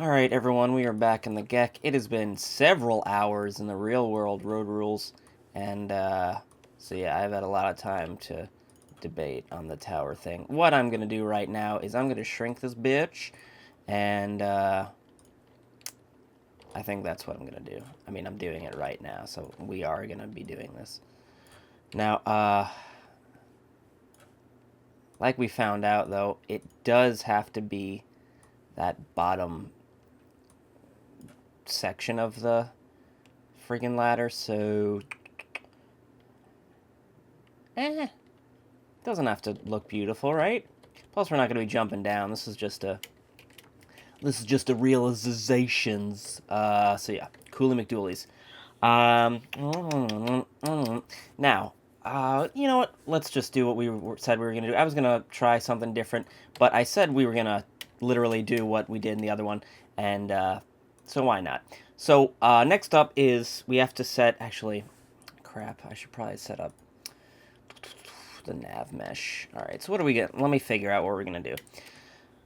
Alright everyone, we are back in the GECK. It has been several hours in the real world road rules, and so yeah, I've had a lot of time to debate on the tower thing. What I'm going to do right now is I'm going to shrink this bitch, and I think that's what I'm going to do. I mean, I'm doing it right now, so we are going to be doing this. Now, like we found out though, it does have to be that bottom section of the friggin' ladder, so doesn't have to look beautiful, right? Plus, we're not going to be jumping down. This is just a realizations. So yeah, Cooley McDoolies. Now, you know what? Let's just do what we said we were going to do. I was going to try something different, but I said we were going to literally do what we did in the other one, and so why not? So next up is we have to set. Actually, crap. I should probably set up the Navmesh. All right. So what do we get? Let me figure out what we're going to do.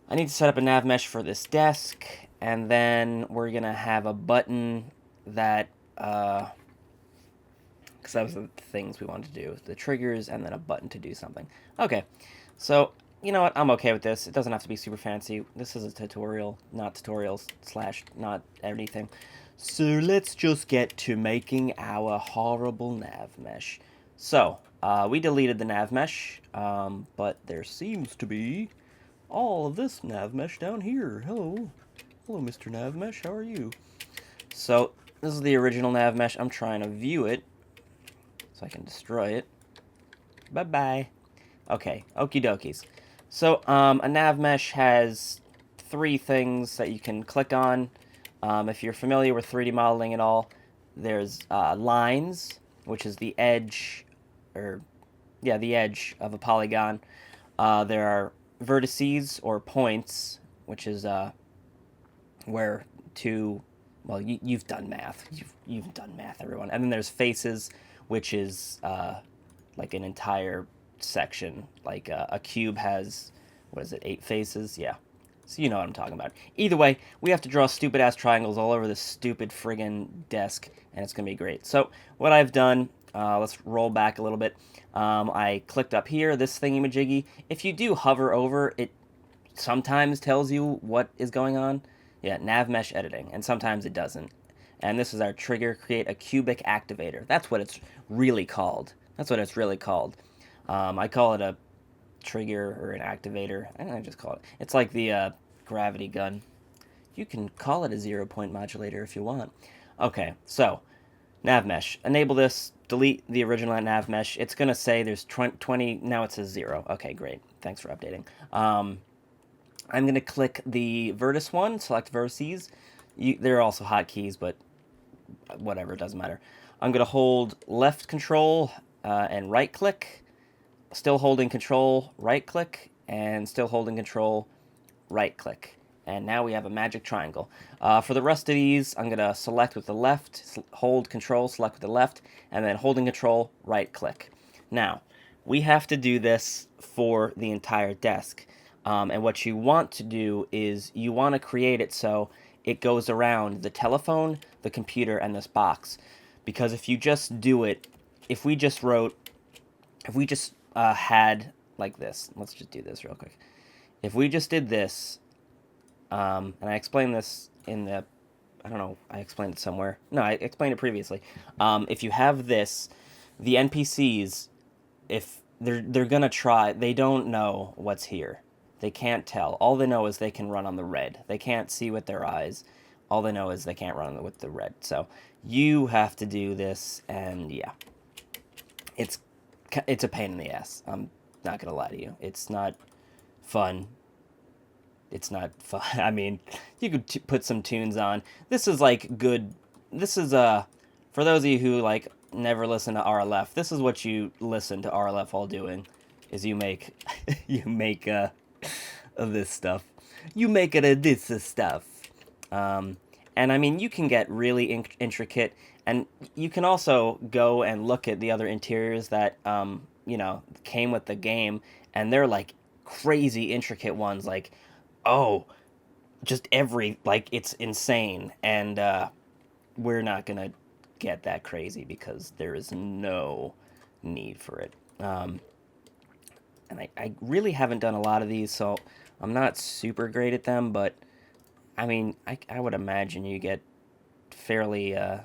I need to set up a Navmesh for this desk, and then we're going to have a button that, because that was the things we wanted to do, the triggers, and then a button to do something. Okay, so, you know what, I'm okay with this. It doesn't have to be super fancy. This is a tutorial, not tutorials, / not anything. So let's just get to making our horrible Navmesh. So, we deleted the Navmesh, but there seems to be all of this Navmesh down here. Hello. Hello, Mr. Navmesh. How are you? So, this is the original Navmesh. I'm trying to view it so I can destroy it. Bye-bye. Okay, okie dokies. So, a Navmesh has 3 things that you can click on. If you're familiar with 3D modeling at all, there's lines, which is the edge, the edge of a polygon. There are vertices or points, which is where two. Well, you've done math. You've done math, everyone. And then there's faces, which is like an entire section. Like a cube has, what is it, 8 faces? Yeah. So you know what I'm talking about. Either way, we have to draw stupid ass triangles all over this stupid friggin' desk, and it's gonna be great. So what I've done. Let's roll back a little bit. I clicked up here, this thingy-majiggy. If you do hover over, it sometimes tells you what is going on. Yeah, Navmesh editing, and sometimes it doesn't. And this is our trigger, create a cubic activator. That's what it's really called. That's what it's really called. I call it a trigger or an activator. I just call it. It's like the gravity gun. You can call it a 0-point modulator if you want. Okay, so Navmesh. Enable this. Delete the original Navmesh. It's going to say there's 20. Now it says 0. Okay, great. Thanks for updating. I'm going to click the vertex one. Select vertices. There are also hotkeys, but whatever. It doesn't matter. I'm going to hold left control and right click. Still holding control, right click. And still holding control, right click. And now we have a magic triangle. For the rest of these, I'm going to select with the left, hold control, select with the left, and then holding control, right click. Now, we have to do this for the entire desk. And what you want to do is you want to create it so it goes around the telephone, the computer, and this box. Because if you just do it, if we just had like this, let's just do this real quick. If we just did this, and I explained this in the, I don't know, I explained it somewhere. No, I explained it previously. If you have this, the NPCs, if they're gonna try, they don't know what's here. They can't tell. All they know is they can run on the red. They can't see with their eyes. All they know is they can't run with the red. So you have to do this, and yeah, it's a pain in the ass. I'm not gonna lie to you. It's not fun. It's not fun. I mean, you could put some tunes on. This is like good. This is for those of you who like never listen to RLF. This is what you listen to RLF while doing, is you make this stuff. You make it a this stuff. And I mean, you can get really intricate, and you can also go and look at the other interiors that came with the game, and they're like crazy intricate ones, like, oh, just every, like, it's insane. And we're not going to get that crazy because there is no need for it. And I really haven't done a lot of these, so I'm not super great at them, but I mean, I would imagine you get fairly, I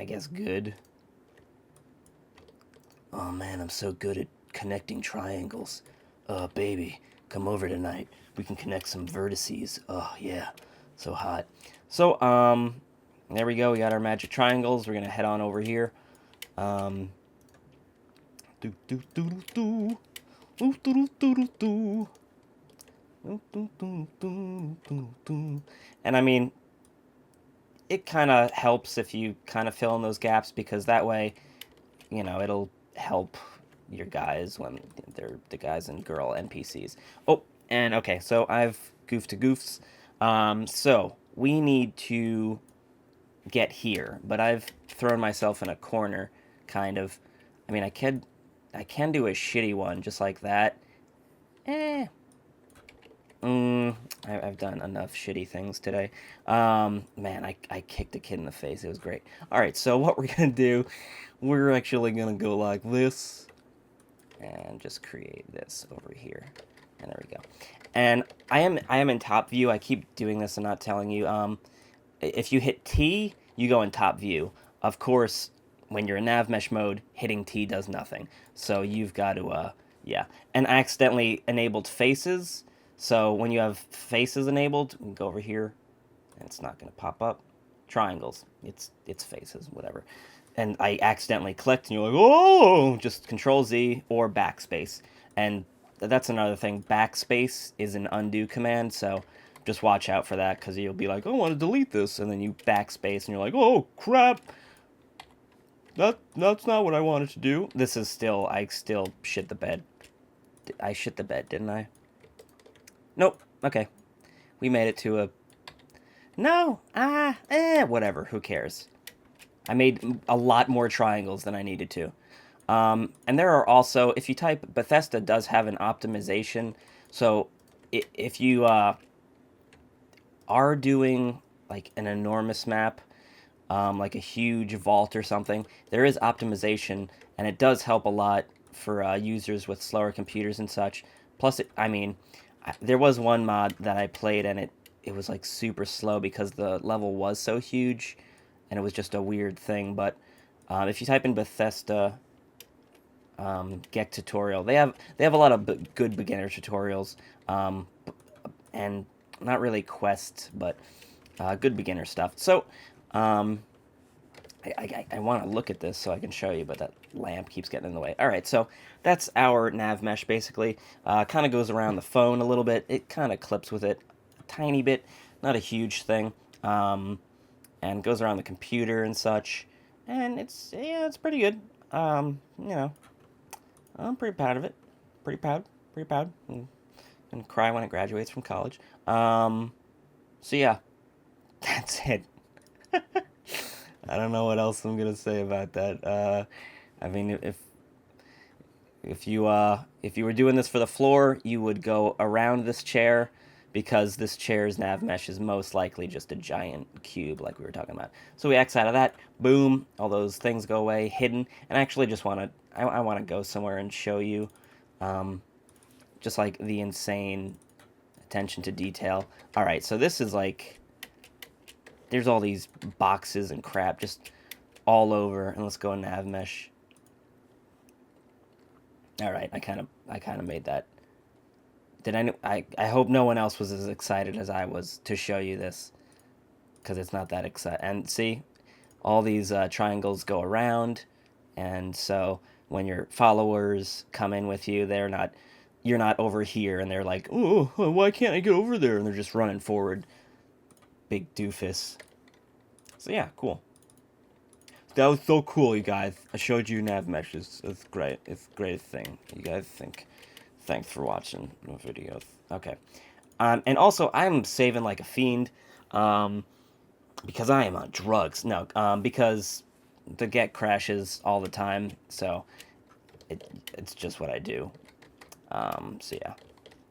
guess, good. Oh man, I'm so good at connecting triangles. Baby, come over tonight. We can connect some vertices. Oh yeah, so hot. So, there we go. We got our magic triangles. We're gonna head on over here. Um, do do do do do do do do do. And I mean, it kind of helps if you kind of fill in those gaps because that way, it'll help your guys when they're the guys and girl NPCs. Oh, and okay, so I've goofed to goofs. So we need to get here, but I've thrown myself in a corner, kind of. I mean, I can do a shitty one just like that. Eh, I've done enough shitty things today. Man, I kicked a kid in the face. It was great. All right, so what we're gonna do, we're actually gonna go like this, and just create this over here, and there we go. And I am in top view. I keep doing this and not telling you. If you hit T, you go in top view. Of course, when you're in Navmesh mode, hitting T does nothing. So you've got to, yeah. And I accidentally enabled faces. So when you have faces enabled, we can go over here, and it's not going to pop up. Triangles. It's faces, whatever. And I accidentally clicked, and you're like, oh, just Control Z or backspace. And that's another thing. Backspace is an undo command, so just watch out for that because you'll be like, oh, I want to delete this, and then you backspace, and you're like, oh crap, that's not what I wanted to do. I still shit the bed. I shit the bed, didn't I? Nope. Okay, we made it to a. No, whatever. Who cares? I made a lot more triangles than I needed to. And there are also, if you type, Bethesda does have an optimization. So if you are doing like an enormous map, like a huge vault or something, there is optimization, and it does help a lot for users with slower computers and such. Plus, there was one mod that I played, and it was like super slow because the level was so huge, and it was just a weird thing. But if you type in Bethesda GECK tutorial, they have a lot of good beginner tutorials, and not really quests, but good beginner stuff. So, I want to look at this so I can show you, but that lamp keeps getting in the way. All right, so that's our nav mesh, basically. Kind of goes around the phone a little bit. It kind of clips with it a tiny bit, not a huge thing, and goes around the computer and such. And it's pretty good. I'm pretty proud of it. Pretty proud. Pretty proud. I'm gonna cry when it graduates from college. So yeah, that's it. I don't know what else I'm gonna say about that. I mean, if you were doing this for the floor, you would go around this chair because this chair's nav mesh is most likely just a giant cube, like we were talking about. So we X out of that, boom, all those things go away, hidden. And I actually just I want to go somewhere and show you, just like the insane attention to detail. All right, so this is like, there's all these boxes and crap just all over, and let's go in nav mesh. All right, I kind of made that. I hope no one else was as excited as I was to show you this, because it's not that exciting. And see, all these triangles go around, and so when your followers come in with you, you're not over here, and they're like, oh, why can't I get over there? And they're just running forward. Big doofus. So yeah, cool. That was so cool, you guys. I showed you nav meshes. It's great. It's a great thing. You guys think. Thanks for watching the videos. Okay. And also, I'm saving like a fiend, because I am on drugs. No, because the GECK crashes all the time, so it's just what I do. So yeah.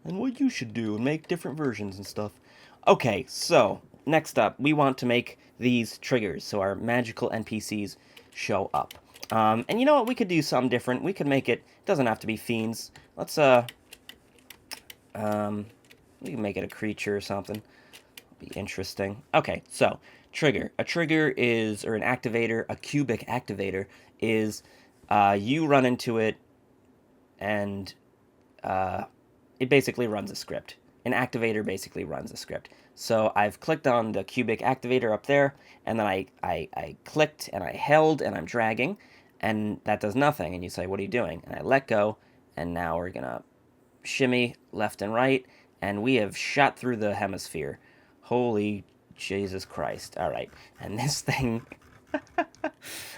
and what you should do and make different versions and stuff. Okay, so next up, we want to make these triggers so our magical NPCs show up. And you know what? We could do something different. We could make it. Doesn't have to be fiends. Let's we can make it a creature or something. Be interesting. Okay, so trigger. A trigger is, or an activator, a cubic activator is, you run into it, and it basically runs a script. An activator basically runs a script. So I've clicked on the cubic activator up there, and then I clicked and I held and I'm dragging, and that does nothing. And you say, what are you doing? And I let go, and now we're gonna shimmy left and right, and we have shot through the hemisphere. Holy Jesus Christ. All right. And this thing...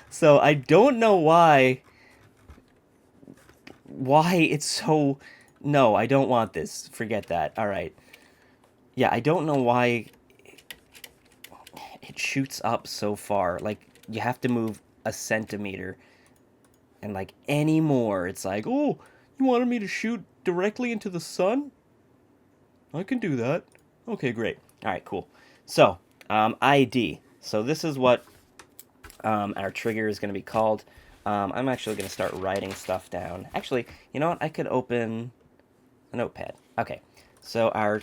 So I don't know why it's so... No, I don't want this. Forget that. All right. Yeah, I don't know why it shoots up so far. Like, you have to move a centimeter. And, like, any more, it's like, oh, you wanted me to shoot directly into the sun? I can do that. Okay, great. All right, cool. So, ID. So this is what our trigger is going to be called. I'm actually going to start writing stuff down. Actually, you know what? I could open a notepad. Okay. So our...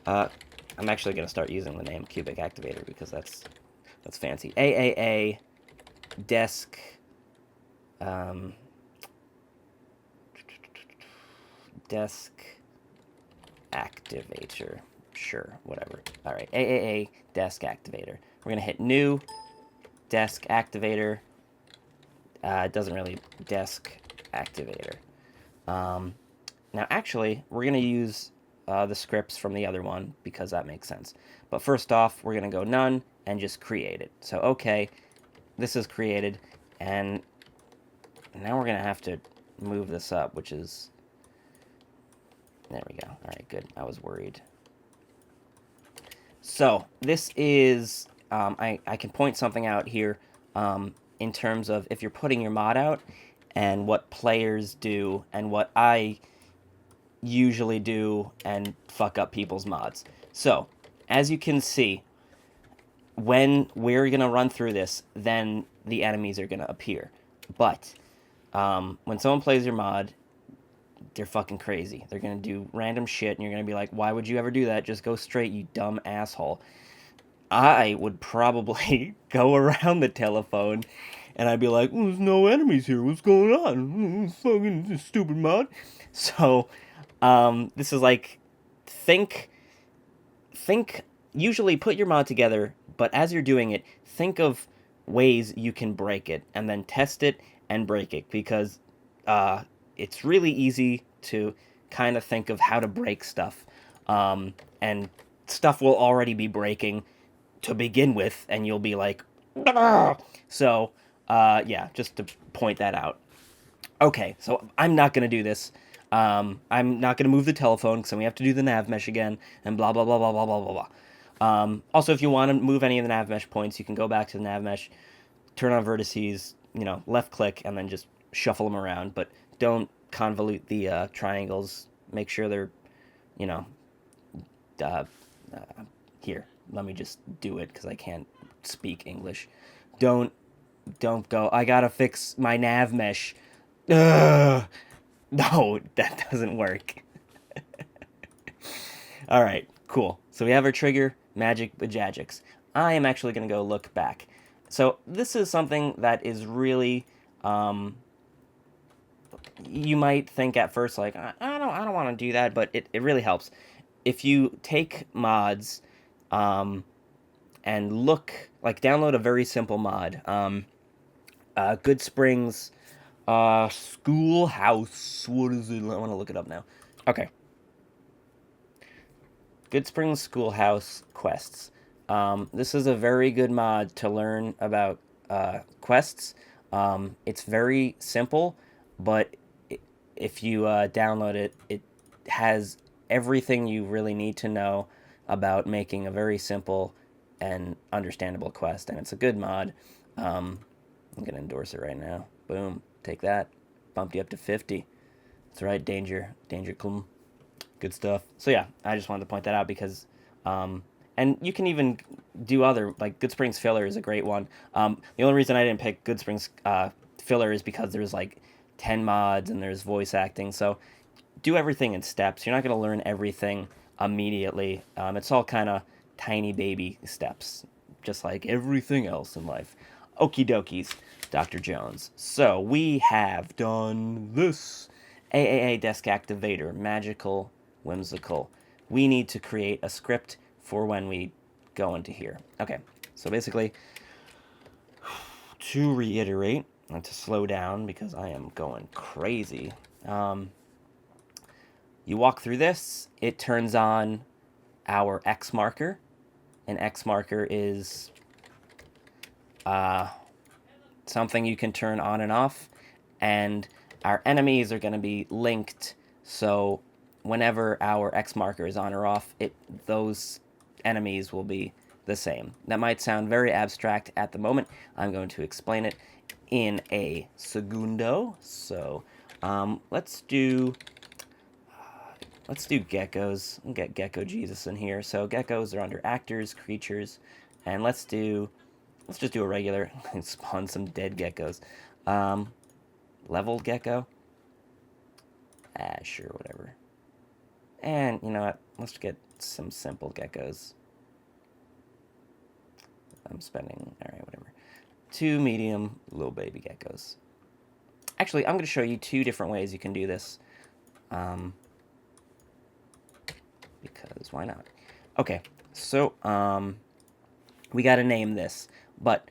I'm actually going to start using the name Cubic Activator because that's fancy. AAA desk... desk activator. Sure, whatever. All right, AAA desk activator. We're going to hit new desk activator. It doesn't really desk activator. Now, actually, we're going to use the scripts from the other one because that makes sense. But first off, we're going to go none and just create it. So, okay, this is created, and now we're going to have to move this up, which is... There we go. All right, good. I was worried. So, this is... I can point something out here in terms of if you're putting your mod out and what players do and what I usually do and fuck up people's mods. So, as you can see, when we're going to run through this, then the enemies are going to appear. But when someone plays your mod, they're fucking crazy. They're going to do random shit, and you're going to be like, why would you ever do that? Just go straight, you dumb asshole. I would probably go around the telephone, and I'd be like, there's no enemies here. What's going on? Fucking stupid mod. So, this is like, think, usually put your mod together, but as you're doing it, think of ways you can break it, and then test it and break it, because it's really easy to kind of think of how to break stuff, and stuff will already be breaking to begin with, and you'll be like, "Argh!" So, yeah, just to point that out. Okay, so I'm not going to do this. I'm not going to move the telephone, because then we have to do the Navmesh again, and blah, blah, blah, blah, blah, blah, blah, blah. Also, if you want to move any of the Navmesh points, you can go back to the Navmesh, turn on vertices, left click, and then just shuffle them around, but don't convolute the triangles. Make sure they're, here. Let me just do it because I can't speak English. Don't go, I gotta fix my Navmesh. Ugh. No, that doesn't work. Alright, cool. So we have our trigger, magic bajagics. I am actually going to go look back. So this is something that is really... you might think at first, like, I don't want to do that, but it really helps. If you take mods... and look, like, download a very simple mod. Good Springs, Schoolhouse, what is it? I want to look it up now. Okay. Good Springs Schoolhouse quests. This is a very good mod to learn about, quests. It's very simple, but if you, download it, it has everything you really need to know about making a very simple and understandable quest, and it's a good mod. I'm gonna endorse it right now. Boom, take that. Bumped you up to 50. That's right, Danger Clum. Good stuff. So yeah, I just wanted to point that out because, and you can even do other, like Good Springs filler is a great one. The only reason I didn't pick Good Springs filler is because there's like 10 mods and there's voice acting. So do everything in steps. You're not going to learn everything immediately. It's all kind of tiny baby steps, just like everything else in life. Okie dokies, Dr. Jones. So we have done this. AAA desk activator, magical, whimsical. We need to create a script for when we go into here. Okay, so basically, to reiterate, and to slow down because I am going crazy. You walk through this, it turns on our X marker. An X marker is something you can turn on and off, and our enemies are going to be linked, so whenever our X marker is on or off, those enemies will be the same. That might sound very abstract at the moment. I'm going to explain it in a segundo. So let's do geckos. We'll get Gecko Jesus in here. So geckos are under actors, creatures, and let's just do a regular. Spawn some dead geckos. Leveled gecko. Sure, whatever. And you know what? Let's get some simple geckos. I'm spending, all right, whatever. 2 medium little baby geckos. Actually, I'm going to show you 2 different ways you can do this. Because why not? Okay, so we got to name this, but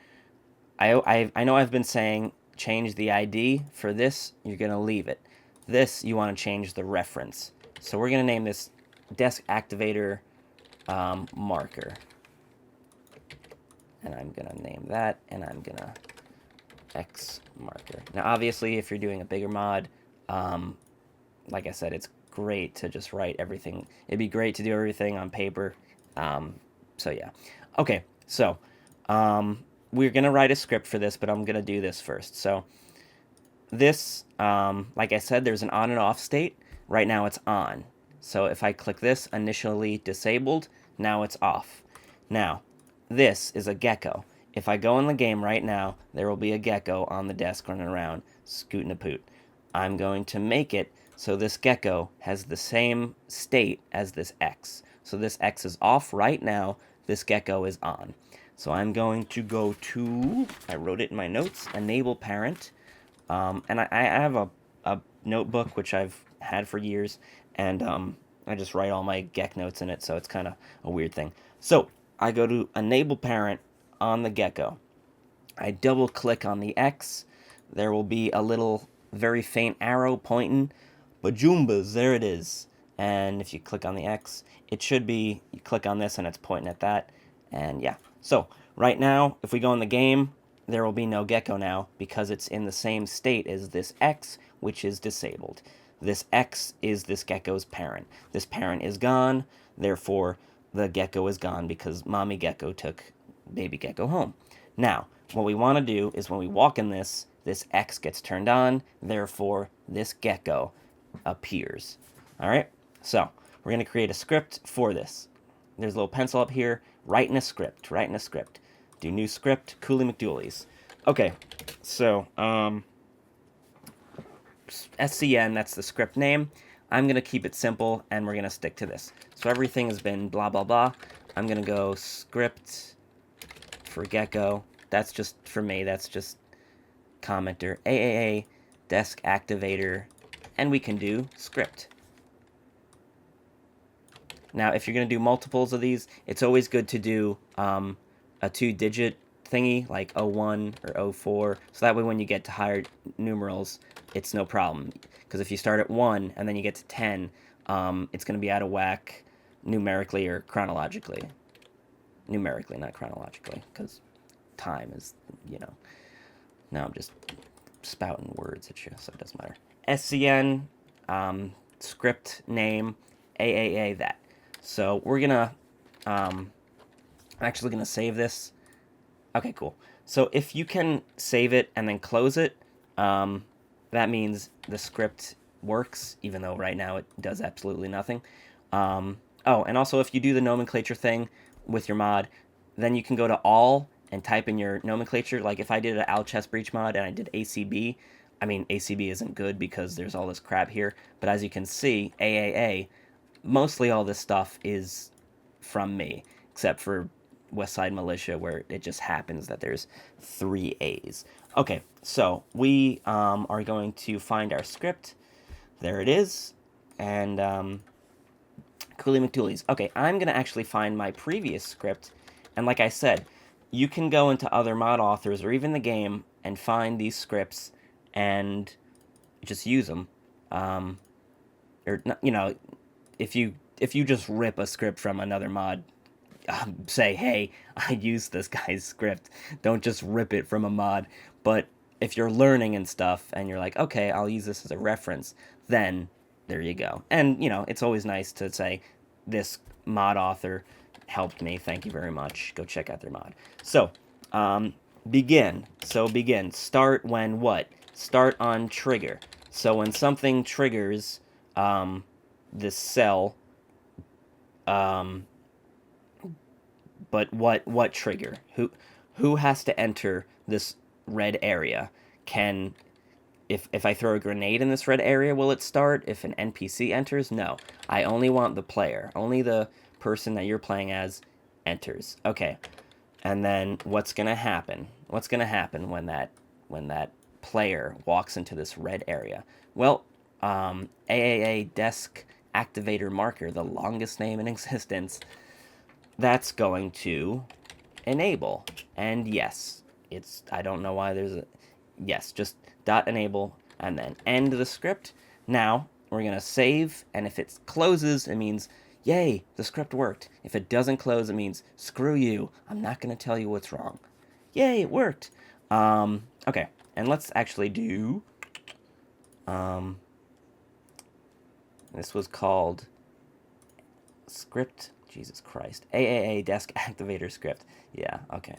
I know I've been saying change the ID. For this, you're going to leave it. This, you want to change the reference. So we're going to name this desk activator marker. And I'm going to name that, and I'm going to X marker. Now, obviously, if you're doing a bigger mod, like I said, it's great to just write everything. It'd be great to do everything on paper. So yeah. Okay, so we're going to write a script for this, but I'm going to do this first. So this, like I said, there's an on and off state. Right now it's on. So if I click this, initially disabled, now it's off. Now, this is a gecko. If I go in the game right now, there will be a gecko on the desk running around, scooting a poot. I'm going to make it so this gecko has the same state as this X. So this X is off right now, this gecko is on. So I'm going to go to, I wrote it in my notes, enable parent. And I have a notebook which I've had for years, and I just write all my GECK notes in it, so it's kind of a weird thing. So I go to enable parent on the gecko. I double click on the X. There will be a little very faint arrow pointing. Bajoombas, there it is. And if you click on the X, it should be, you click on this and it's pointing at that. And yeah, so right now, if we go in the game, there will be no gecko now because it's in the same state as this X, which is disabled. This X is this gecko's parent. This parent is gone, therefore the gecko is gone because mommy gecko took baby gecko home. Now, what we want to do is when we walk in this X gets turned on, therefore this gecko appears. All right, so we're going to create a script for this. There's a little pencil up here. Write in a script. Do new script, Cooley McDoolies. Okay, so SCN, that's the script name. I'm going to keep it simple, and we're going to stick to this. So everything has been blah, blah, blah. I'm going to go script for gecko. That's just, for me, that's just commenter. AAA, desk activator, and we can do script. Now, if you're going to do multiples of these, it's always good to do a 2-digit thingy, like 01 or 04, so that way when you get to higher numerals, it's no problem. Because if you start at 1 and then you get to 10, it's going to be out of whack numerically or chronologically. Numerically, not chronologically, because time is, you know. Now I'm just spouting words at you, so it doesn't matter. SCN, script name, AAA, that. So we're going to, I'm actually going to save this. Okay, cool. So if you can save it and then close it, that means the script works, even though right now it does absolutely nothing. Oh, and also if you do the nomenclature thing with your mod, then you can go to all and type in your nomenclature. Like if I did an ChestBreach mod and I did ACB, I mean, ACB isn't good because there's all this crap here, but as you can see, AAA, mostly all this stuff is from me, except for Westside Militia, where it just happens that there's 3 A's. Okay, so we are going to find our script. There it is. And Cooley McDoolies. Okay, I'm going to actually find my previous script. And like I said, you can go into other mod authors or even the game and find these scripts and just use them. Or, you know, if you just rip a script from another mod, say, hey, I used this guy's script. Don't just rip it from a mod. But if you're learning and stuff and you're like, okay, I'll use this as a reference, then there you go. And, you know, it's always nice to say, this mod author helped me. Thank you very much. Go check out their mod. So, begin. So begin. Start when what? Start on trigger. So when something triggers this cell, but what trigger? Who has to enter this red area? Can if I throw a grenade in this red area, will it start? If an NPC enters? No. I only want the player. Only the person that you're playing as enters. Okay. And then what's going to happen? What's going to happen when that player walks into this red area? Well, AAA desk activator marker, the longest name in existence, that's going to enable. And yes, it's, I don't know why there's a, yes, just .enable and then end the script. Now we're going to save, and if it closes, it means, yay, the script worked. If it doesn't close, it means, screw you, I'm not going to tell you what's wrong. Yay, it worked. Okay, and let's actually do, this was called script, Jesus Christ, AAA desk activator script. Yeah, okay.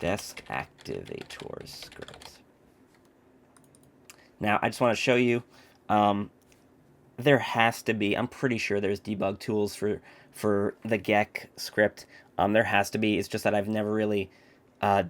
Desk activator script. Now, I just want to show you, there has to be, I'm pretty sure there's debug tools for the GECK script. There has to be, it's just that I've never really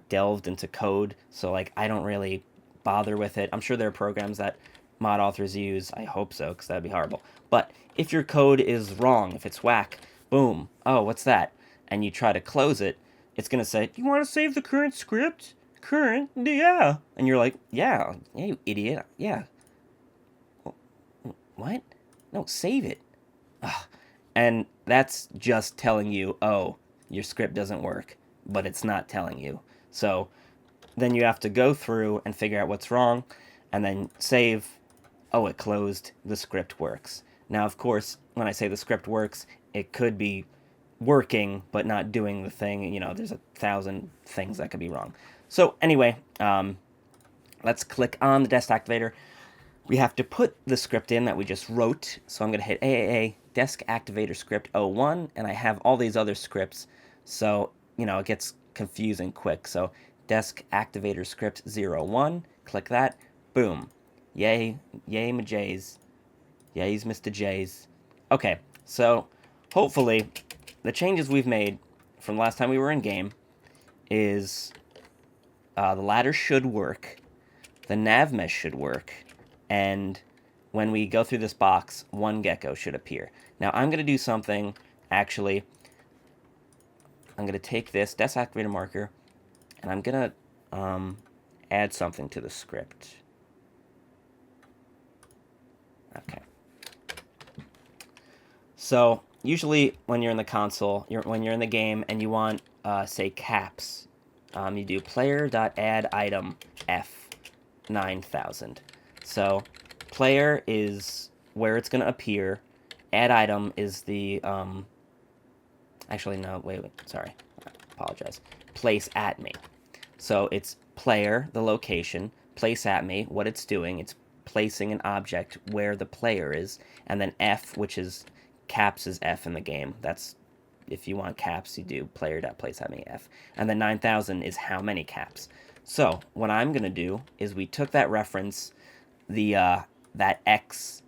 delved into code, so like I don't really bother with it. I'm sure there are programs that mod authors use. I hope so, because that'd be horrible. But if your code is wrong, if it's whack, boom, oh, what's that? And you try to close it, it's going to say, do you want to save the current script? Current? Yeah. And you're like, yeah, you idiot. Yeah. What? No, save it. Ugh. And that's just telling you, oh, your script doesn't work, but it's not telling you. So then you have to go through and figure out what's wrong, and then save. Oh, it closed. The script works. Now, of course, when I say the script works, it could be working, but not doing the thing. You know, there's 1,000 things that could be wrong. So anyway, let's click on the desk activator. We have to put the script in that we just wrote. So I'm going to hit AAA desk activator script 01, and I have all these other scripts. So, you know, it gets confusing quick. So desk activator script 01, click that, boom. Yay, yay, my J's. Yays, Mr. J's. Okay, so hopefully the changes we've made from last time we were in game is the ladder should work, the Navmesh should work, and when we go through this box, one gecko should appear. Now I'm going to do something, actually. I'm going to take this desk activator marker, and I'm going to add something to the script. Okay. So usually when you're in the console, when you're in the game and you want, say, caps, you do player.add_item F 9000. So player is where it's going to appear. Add item is the, actually, no, wait, sorry. I apologize. Place at me. So it's player, the location, place at me, what it's doing. It's placing an object where the player is, and then F, which is caps is F in the game. That's, if you want caps, you do player.placeAtMe F. And then 9000 is how many caps. So what I'm going to do is we took that reference, the that X,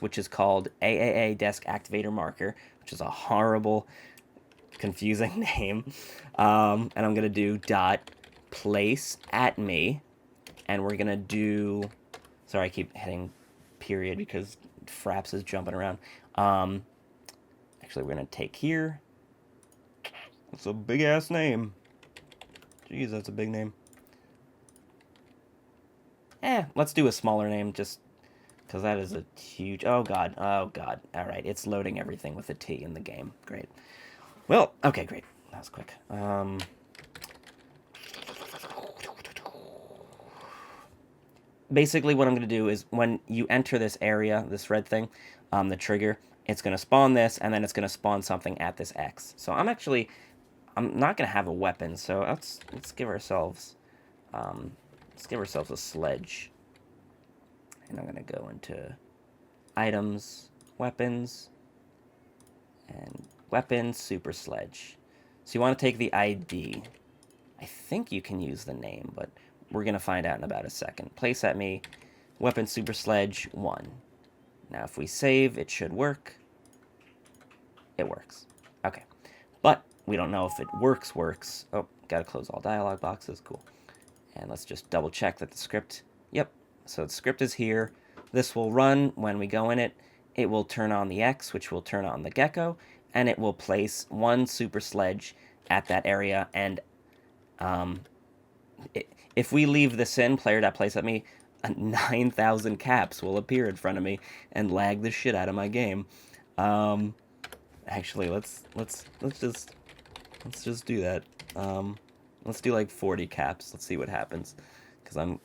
which is called AAA desk activator marker, which is a horrible, confusing name. And I'm going to do dot place at me, and we're going to do, sorry, I keep hitting period because Fraps is jumping around. Actually, we're going to take here. That's a big-ass name. Jeez, that's a big name. Let's do a smaller name, just because that is a huge... Oh, God. Oh, God. All right, it's loading everything with a T in the game. Great. Well, okay, great. That was quick. Basically, what I'm going to do is when you enter this area, this red thing, the trigger, it's going to spawn this, and then it's going to spawn something at this X. So I'm not going to have a weapon, so let's give ourselves... let's give ourselves a sledge. And I'm going to go into items, weapons, and weapons, super sledge. So you want to take the ID. I think you can use the name, but we're going to find out in about a second. Place at me, weapon, super sledge, 1. Now if we save, it should work. It works. Okay. But we don't know if it works. Oh, got to close all dialog boxes. Cool. And let's just double check that the script, yep, so the script is here. This will run when we go in it. It will turn on the X, which will turn on the gecko, and it will place 1 super sledge at that area. And if we leave this in, player.place at me, 9,000 caps will appear in front of me and lag the shit out of my game. Actually, let's just do that. Let's do like 40 caps. Let's see what happens. Because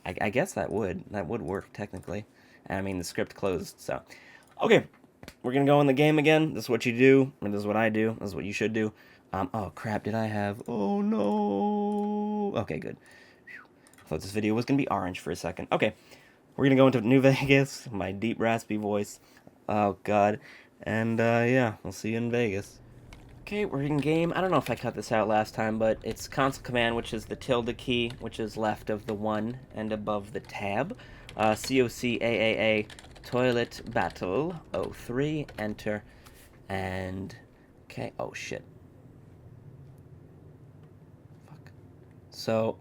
I guess that would work technically. And I mean, the script closed, so. Okay, we're gonna go in the game again. This is what you do, and this is what I do. This is what you should do. Oh crap, did I have, oh no. Okay, good. Whew. I thought this video was gonna be orange for a second. Okay, we're gonna go into New Vegas, my deep raspy voice. Oh god. And yeah, we'll see you in Vegas. Okay, we're in game. I don't know if I cut this out last time, but it's console command, which is the tilde key, which is left of the 1 and above the tab. COCAAA toilet battle 03, enter, and okay, oh shit. Fuck. So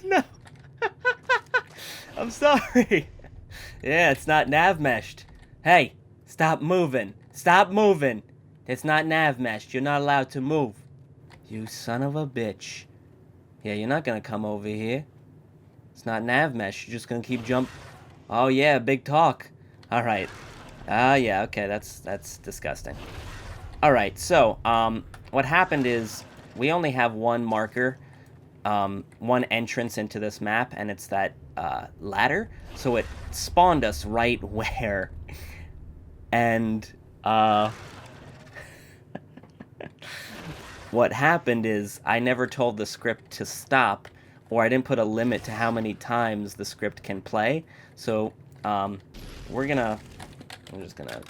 no. I'm sorry. Yeah, it's not Navmeshed. Hey, stop moving. Stop moving. It's not Navmeshed. You're not allowed to move. You son of a bitch. Yeah, you're not gonna come over here. It's not Navmesh. You're just gonna keep jump. Oh yeah, big talk. All right. Yeah. Okay, that's disgusting. All right. So, what happened is we only have one marker, one entrance into this map, and it's that ladder. So it spawned us right where, and what happened is I never told the script to stop, or I didn't put a limit to how many times the script can play. So I'm just gonna,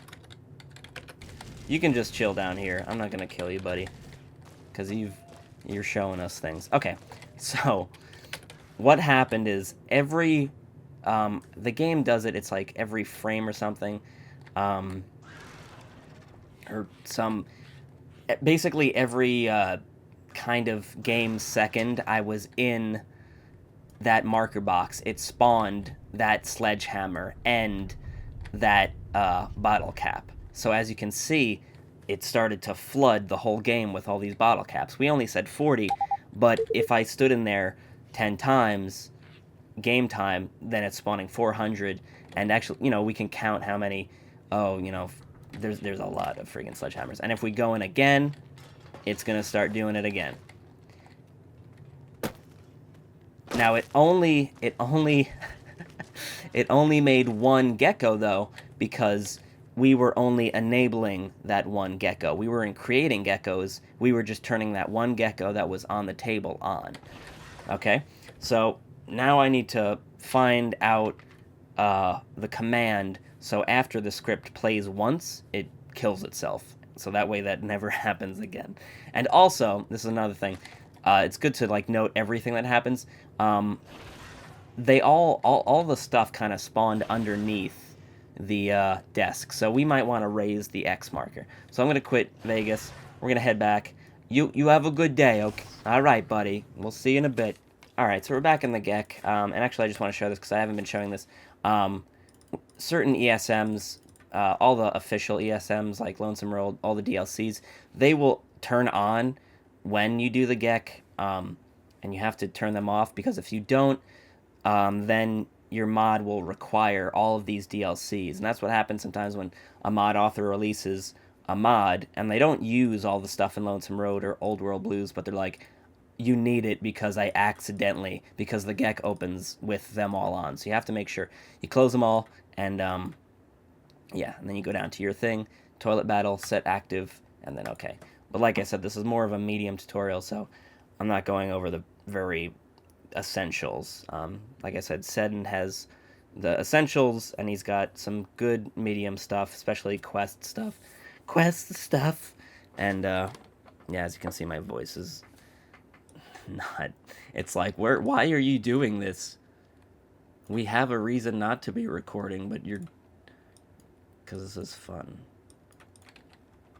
you can just chill down here. I'm not gonna kill you, buddy, because you're showing us things. Okay, so what happened is every the game does it. It's like every frame or something, or some. Basically, every kind of game second I was in that marker box, it spawned that sledgehammer and that bottle cap. So as you can see, it started to flood the whole game with all these bottle caps. We only said 40, but if I stood in there 10 times, game time, then it's spawning 400. And actually, you know, we can count how many, there's a lot of friggin' sledgehammers. And if we go in again, it's going to start doing it again. Now it only it only made one gecko though, because we were only enabling that one gecko. We weren't creating geckos. We were just turning that one gecko that was on the table on. Okay? So now I need to find out the command. So after the script plays once, it kills itself. so that way that never happens again. And also, this is another thing. It's good to like note everything that happens. They all the stuff kind of spawned underneath the desk, so we might want to raise the X marker. So I'm gonna quit Vegas. We're gonna head back. You have a good day. Okay. All right, buddy. We'll see you in a bit. All right, so we're back in the GECK. And actually, I just want to show this because I haven't been showing this. Certain ESMs, all the official ESMs like Lonesome Road, all the DLCs, they will turn on when you do the GECK, and you have to turn them off because if you don't, then your mod will require all of these DLCs. And that's what happens sometimes when a mod author releases a mod and they don't use all the stuff in Lonesome Road or Old World Blues, but they're like, you need it because I accidentally, because the GECK opens with them all on. So you have to make sure you close them all, and yeah, and then you go down to your thing, toilet battle, set active, and then okay. But like I said, this is more of a medium tutorial, so I'm not going over the very essentials. Like I said, Seddon has the essentials, and he's got some good medium stuff, especially quest stuff. And yeah, as you can see, my voice is not. It's like, why are you doing this? We have a reason not to be recording, but you're. Because this is fun.